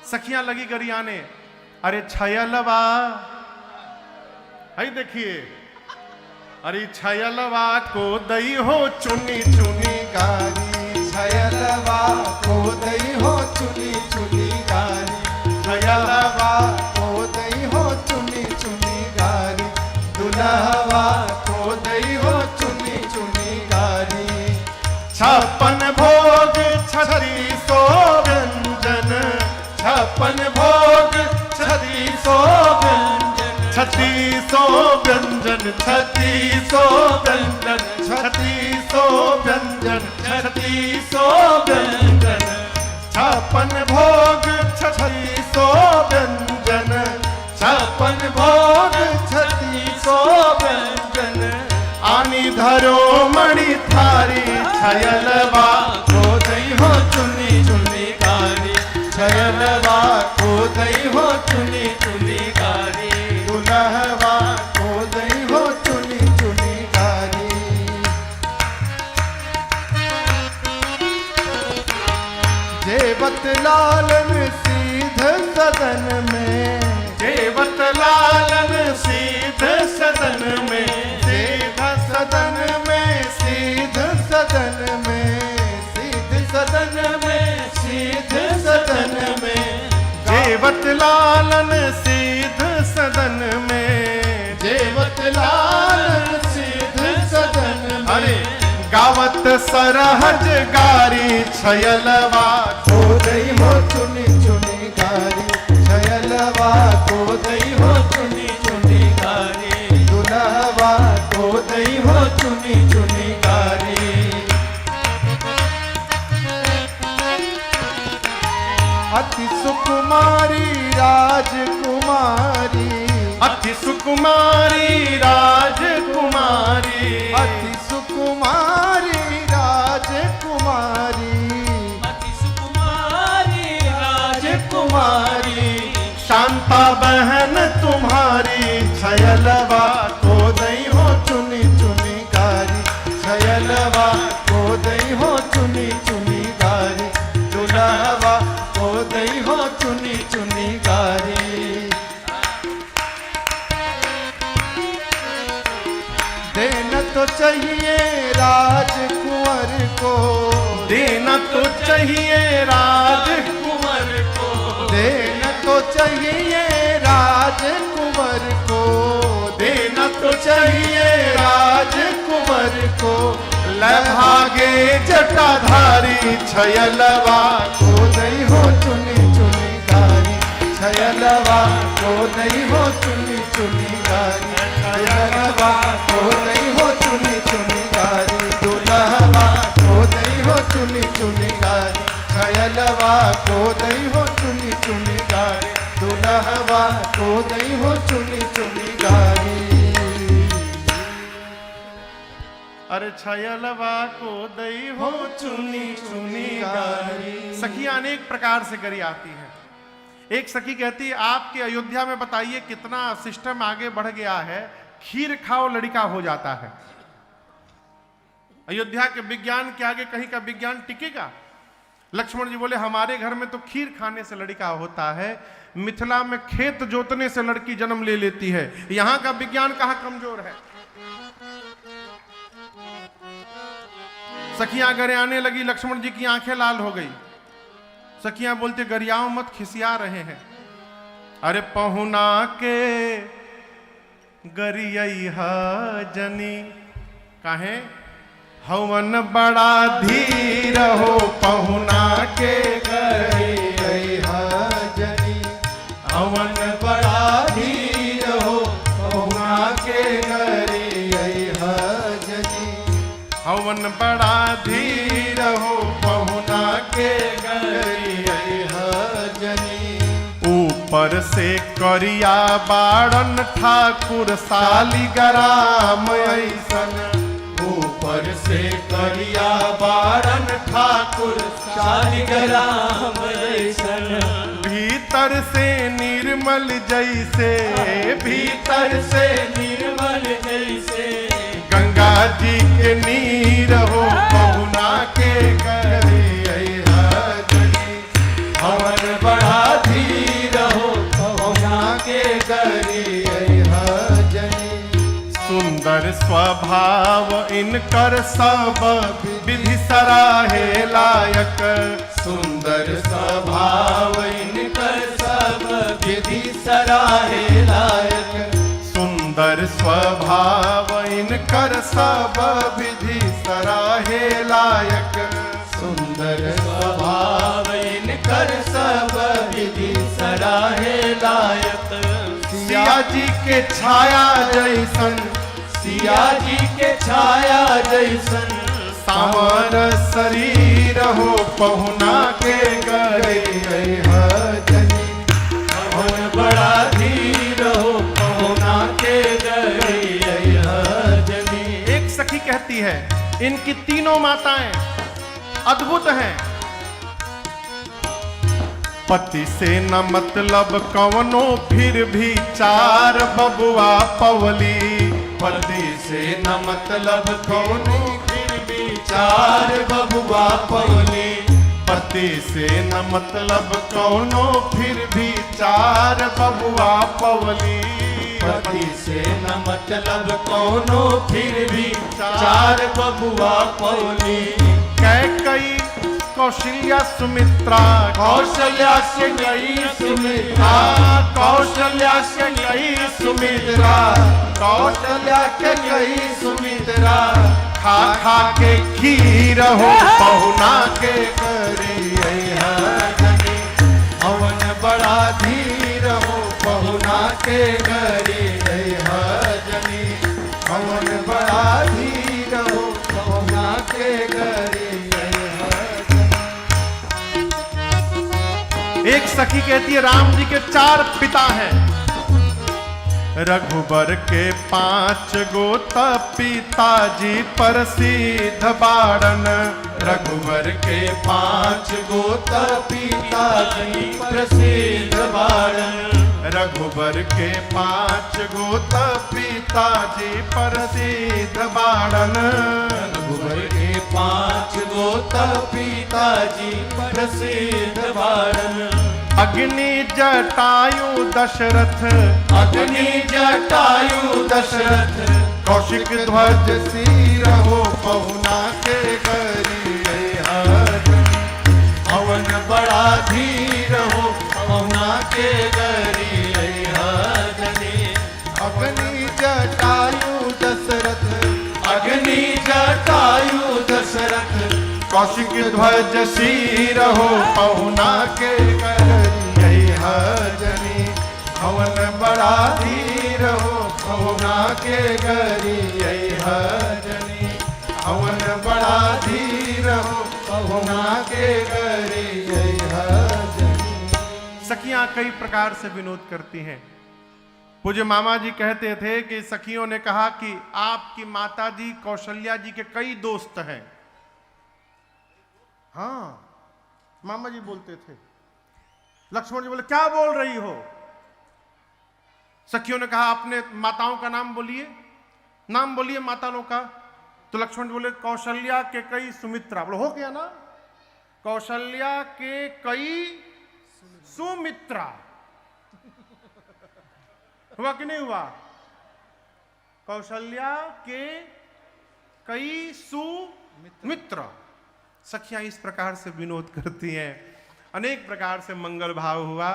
सखियां लगी गरियाने, अरे छयलवा, आई देखिए, अरे छयलवा को दई हो चुनी चुनी गारी, छयलवा को दई हो चुनी चुनी गारी, छयलवा को दई हो चुनी चुनी गारी, दुल्हवा को दई हो चुनी चुनी गारी। 56 भोग 3600 व्यंजन, 56 भोग 3600 व्यंजन, 3600 व्यंजन, 3600 व्यंजन, 3600 व्यंजन, 3600 व्यंजन, 56 भोग 3600 व्यंजन, 56 भोग 3600 व्यंजन, आनी धरो मणि थारी, छयलवा को दई हो चुनी चुनी गारी, छयलवा को दई हो चुनी चुनी गारी, दुल्हवा को दई हो चुनी चुनी गारी। जेवत लालन सीध सदन में, जेवत लालन सीध सदन में, सीध सदन में, सीध सदन में, सीध सदन में, सीध सदन में, जेवत लालन सीध सदन में, जेवत लालन सीध सदन में। अरे गावत सरहज गारी, छयलवा को दई हो चुनी चुनी गारी, छयलवा को दई हो चुनी चुनी गारी, दुल्हवा को दई हो चुनी चुनी गारी। अति सुकुमारी राजकुमारी, अति सुकुमारी राजकुमारी, अति सुकुमारी राजकुमारी, अति सुकुमारी राजकुमारी। शांता बहन तुम्हारी, छयलवा को दई हो चुनी चुनी गारी, छयलवा को दई हो चुनी चुनी गारी, दुल्हवा को दई हो चुनी चुनी गारी। देना तो चाहिए राजकुंवर को, देना तो चाहिए राजकुंवर को, देना तो चाहिए राजकुंवर को, देना तो चाहिए राजकुंवर को। लभागे जटाधारी, छयलवा को दई हो चुनी चुनी गारी, छयलवा को दई हो चुनी चुनी गारी, छयलवा को दई हो चुनी चुनी गारी, दुल्हवा को दई हो चुनी चुनी गारी, छयलवा को दई हो चुनी चुनी गारी, दुल्हवा को दई हो चुनी चुनी गारी। अरे छयलवा को दई हो चुनी चुनी गारी। सखियां अनेक प्रकार से गरी आती है। एक सखी कहती है, आपके अयोध्या में बताइए कितना सिस्टम आगे बढ़ गया है, खीर खाओ लड़का हो जाता है। अयोध्या के विज्ञान के आगे कहीं का विज्ञान टिकेगा? लक्ष्मण जी बोले, हमारे घर में तो खीर खाने से लड़का होता है, मिथिला में खेत जोतने से लड़की जन्म ले लेती है। यहां का विज्ञान कहां कमजोर है। सखियां गरियाने लगी, लक्ष्मण जी की आंखें लाल हो गई। सखियां बोलते, गरियाओं मत, खिसिया रहे हैं। अरे पहुना के गरिया जनी काहे, हवन बड़ा धीर हो, पहुना के गरिया जनी, हवन बड़ा धीर हो, पहुना के गरिया जनी, हवन बड़ा धीर हो, पहुना के गरिया जनी। ऊपर से करिया बाड़न ठाकुर सालिगराम ऐसन, ऊपर से करिया बारन ठाकुर शालिग्राम ऐसन, भीतर से निर्मल जैसे, भीतर से निर्मल जैसे, गंगा जी के नीर हो, पहुना के गरिया जनी, हवन बड़ा धीर सुंदर स्वभाव इनकर सब विधि सराहे लायक। सुंदर स्वभाव इनकर सब विधि सराहे लायक। सुंदर स्वभाव इनकर सब विधि सराहे लायक। सुंदर स्वभाव इनकर सब विधि सराहे लायक। सिया जी के छाया जैसन, सिया जी के छाया जैसन सावर शरीर हो पहुना के गए जनी। और बड़ा धीर हो पहुना के गए जनी। एक सखी कहती है इनकी तीनों माताएं अद्भुत हैं। पति से न मतलब कवनो फिर भी चार बबुआ पवली। पति से न मतलब कौनो फिर भी चार बबुआ पवली। पति से न मतलब कवनो फिर भी चार बबुआ पवली। पति से न मतलब कौनो फिर भी चार बबुआ पवली। कैकई कौशल्या सुमित्रा, कौशल्या से गई सुमित्रा। कौशल्या से गई सुमित्रा। कौशल्या के गई सुमित्रा। खा खा के खीर हो पहुना के करी जनी। हवन बड़ा धीर हो पहुना के गरी जनी। हवन बड़ा धीर हो पहुना के गरी। एक सखी कहती है राम जी के 4 पिता हैं। रघुबर के 5 गोता पिताजी प्रसिद्ध बाड़न। रघुवर के 5 गोता पिताजी प्रसिद्ध बाड़न। रघुबर के 5 गोता पिताजी प्रसिद्ध बाड़न। रघुवर के 5 गोता पिताजी प्रसिद्ध बाड़न। अग्नि जटायु दशरथ, अग्नि जटायु दशरथ। कौशिक ध्वज सिर हो पहुना के गरी हवन बड़ा धीर हो पहुना के गरी जनी। अग्नि जटायु दशरथ। अग्नि जटायु दशरथ। कौशिक ध्वज सिर हो पहुना के जनी। हवन बड़ा धीर हो पहुना के गरी जनी। हवन बड़ा धीर हो पहुना के गरी जनी। सखियां कई प्रकार से विनोद करती हैं। पूज्य मामा जी कहते थे कि सखियों ने कहा कि आपकी माता जी कौशल्या जी के कई दोस्त हैं। हाँ, मामा जी बोलते थे। लक्ष्मण जी बोले क्या बोल रही हो? सखियों ने कहा अपने माताओं का नाम बोलिए, नाम बोलिए माताओं का। तो लक्ष्मण जी बोले कौशल्या के कई सुमित्रा। बोले हो गया ना, कौशल्या के कई सुमित्रा। हुआ कि नहीं हुआ? कौशल्या के कई सुमित्र। सखियां इस प्रकार से विनोद करती हैं। अनेक प्रकार से मंगल भाव हुआ।